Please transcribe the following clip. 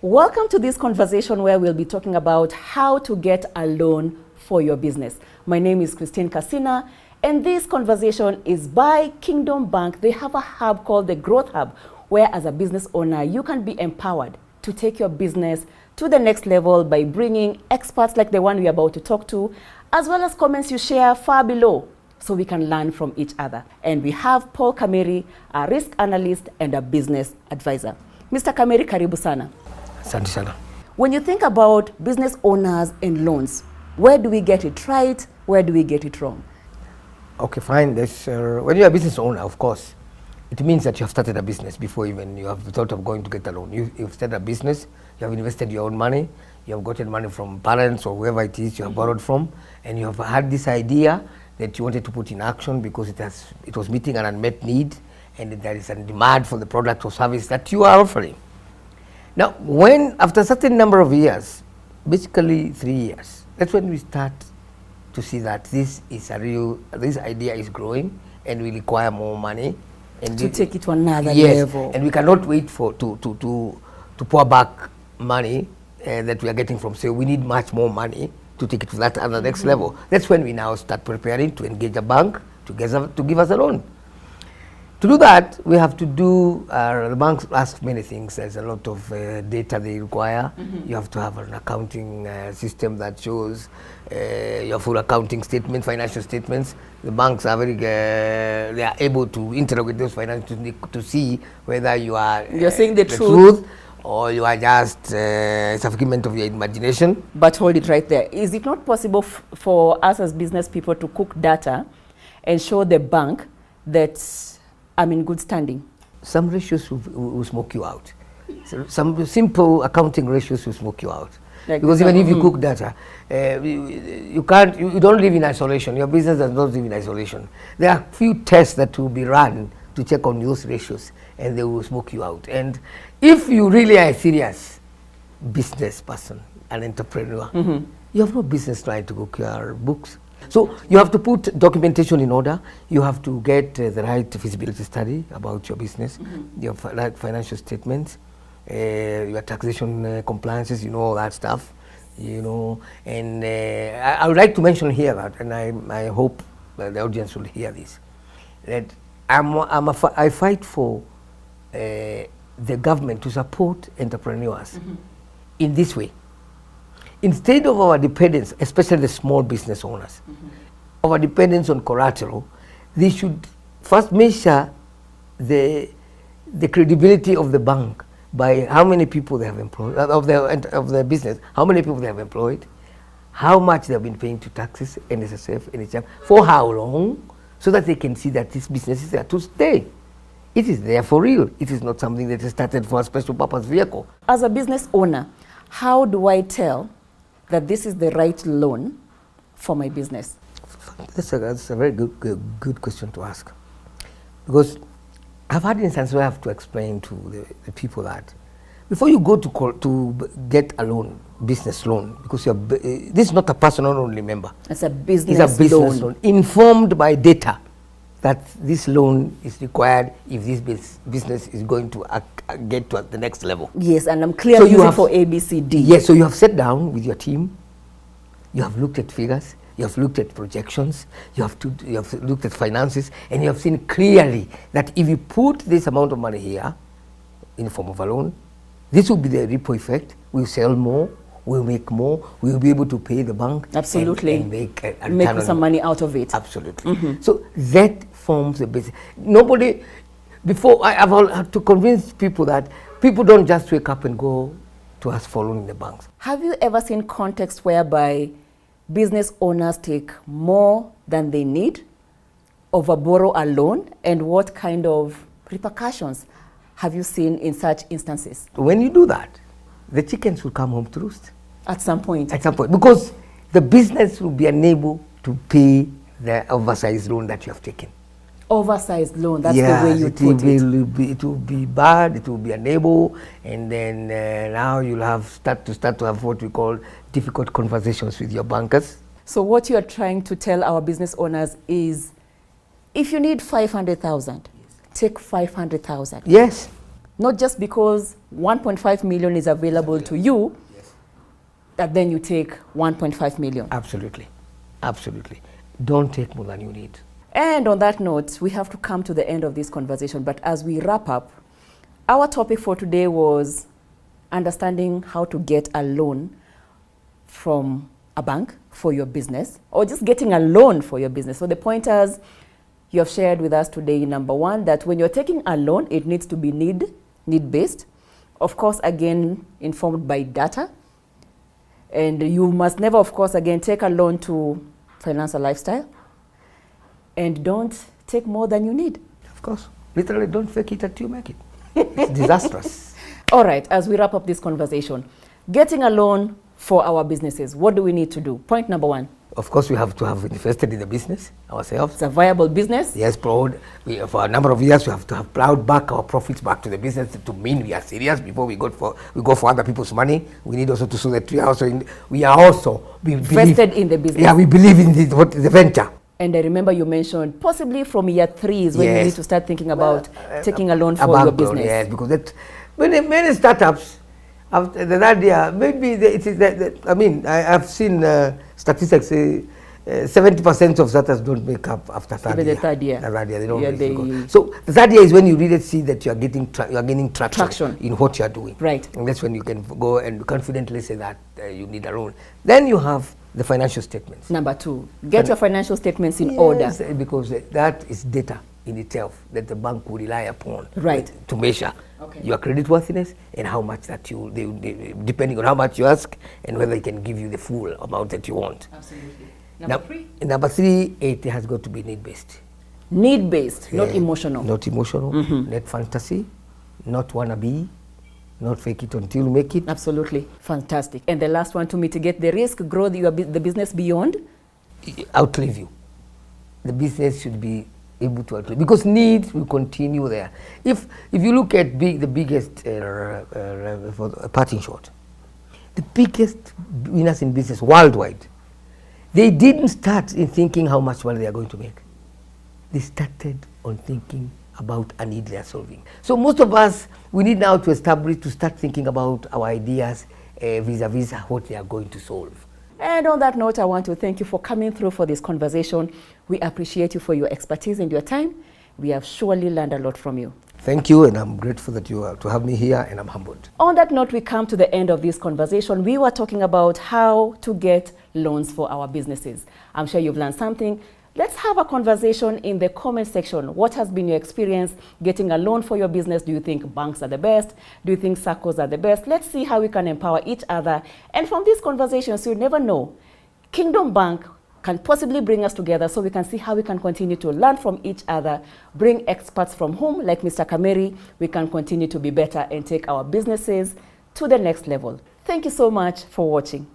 Welcome to this conversation where we'll be talking about how to get a loan for your business. My name is Christine Casina, and this conversation is by Kingdom Bank. They have a hub called the Growth Hub, where as a business owner, you can be empowered to take your business to the next level by bringing experts like the one we're about to talk to, as well as comments you share far below, so we can learn from each other. And we have Paul Kameri, a risk analyst and a business advisor. Mr. Kameri, karibu sana. Asante sana. When you think about business owners and loans, where do we get it right? Where do we get it wrong? Okay, fine. When you're a business owner, of course, it means that you have started a business before even you have thought of going to get a loan. You've started a business, you have invested your own money, you have gotten money from parents or whoever it is you have borrowed from, and you have had this idea that you wanted to put in action because it was meeting an unmet need, and there is a demand for the product or service that you are offering. Now, when after a certain number of years, basically 3 years, that's when we start to see that this idea is growing and we require more money. And to take it to another yes, level. And we cannot wait to pour back money that we are getting from sale. We need much more money to take it to that other next level. That's when we now start preparing to engage a bank to give us a loan. To do that, we have to do, the banks ask many things. There's a lot of data they require. You have to have an accounting system that shows your full accounting statement, financial statements. The banks are they are able to interrogate those financials to see whether you are you're saying the truth or you are just a figment of your imagination. But hold it right there. Is it not possible for us as business people to cook data and show the bank that I'm in good standing? Some ratios will smoke you out. So some simple accounting ratios will smoke you out. Like because even if you cook data, you don't live in isolation. Your business does not live in isolation. There are few tests that will be run to check on those ratios, and they will smoke you out. And if you really are a serious business person, an entrepreneur, you have no business trying to cook your books. So you have to put documentation in order. You have to get the right feasibility study about your business, your financial statements, your taxation compliances, all that stuff, And I would like to mention here that, and I hope that the audience will hear this, that I fight for the government to support entrepreneurs in this way. Instead of our dependence, especially the small business owners, our dependence on collateral, they should first measure the credibility of the bank by how many people they have employed, of their business, how many people they have employed, how much they have been paying to taxes, NSSF, NHM, for how long, so that they can see that this business is there to stay. It is there for real. It is not something that is started for a special purpose vehicle. As a business owner, how do I tell that this is the right loan for my business? That's a very good question to ask. Because I've had instances where I have to explain to the people that before you go to get a loan, business loan, because this is not a personal loan, remember. It's a business loan. Informed by data that this loan is required if this business is going to get to the next level. Yes, and I'm clearly using for ABCD. Yes, so you have sat down with your team, you have looked at figures, you have looked at projections, you have looked at finances, and you have seen clearly that if you put this amount of money here in the form of a loan, this will be the repo effect. We'll sell more, we'll make more, we'll be able to pay the bank. Absolutely. And make some money out of it. Absolutely. So that forms the basis. Before I've had to convince people that people don't just wake up and go to ask for loan in the banks. Have you ever seen context whereby business owners take more than they need, overborrow a loan, and what kind of repercussions have you seen in such instances? When you do that, the chickens will come home to roost. At some point. At some point, because the business will be unable to pay the oversized loan that you have taken. Oversized loan, that's the way you put it. It will be bad, it will be unable, and then now you'll start to have what we call difficult conversations with your bankers. So what you are trying to tell our business owners is, if you need 500,000, take 500,000. Yes. Not just because 1.5 million is available to you, that then you take 1.5 million. Absolutely. Absolutely. Don't take more than you need. And on that note, we have to come to the end of this conversation. But as we wrap up, our topic for today was understanding how to get a loan from a bank for your business, or just getting a loan for your business. So the pointers you have shared with us today, number one, that when you're taking a loan, it needs to be need-based. Of course, again, informed by data. And you must never, of course, again, take a loan to finance a lifestyle. And don't take more than you need. Of course. Literally, don't fake it until you make it. It's disastrous. All right, as we wrap up this conversation, getting a loan for our businesses, what do we need to do? Point number one. Of course, we have to have invested in the business ourselves. It's a viable business. Yes, for a number of years, we have to have plowed back our profits back to the business to mean we are serious before we go for other people's money. We need also to show that we are invested in the business. Yeah, we believe in the venture. And I remember you mentioned possibly from year 3 is when you need to start thinking about taking a loan for your business. Loan, yes, because many startups, after the third year, maybe I've seen statistics say 70% of startups don't make up after third year. The third year. The third year, they don't make So the third year is when you really see that you are getting gaining traction in what you are doing. Right. And that's when you can go and confidently say that you need a loan. Then you have the financial statements. Number 2, get your financial statements in order. Because that is data in itself that the bank will rely upon to measure your credit worthiness and how much that depending on how much you ask and whether it can give you the full amount that you want. Absolutely. Number 3, it has got to be need-based. Need-based, not emotional. Not emotional, not fantasy, not wannabe, not fake it until you make it. Absolutely. Fantastic. And the last one, to mitigate the risk, grow the business beyond? Outlive you. The business should be able to outlive, because need will continue there. If you look at the biggest, for a parting shot, the biggest winners in business worldwide, they didn't start in thinking how much money they are going to make. They started on thinking about a need they are solving. So most of us, we need now to start thinking about our ideas vis-a-vis what they are going to solve. And on that note, I want to thank you for coming through for this conversation. We appreciate you for your expertise and your time. We have surely learned a lot from you. Thank you, and I'm grateful that to have me here, and I'm humbled. On that note, we come to the end of this conversation. We were talking about how to get loans for our businesses. I'm sure you've learned something. Let's have a conversation in the comment section. What has been your experience getting a loan for your business? Do you think banks are the best? Do you think SACCOs are the best? Let's see how we can empower each other. And from these conversations, you never know, Kingdom Bank can possibly bring us together so we can see how we can continue to learn from each other, bring experts from home like Mr. Kameri. We can continue to be better and take our businesses to the next level. Thank you so much for watching.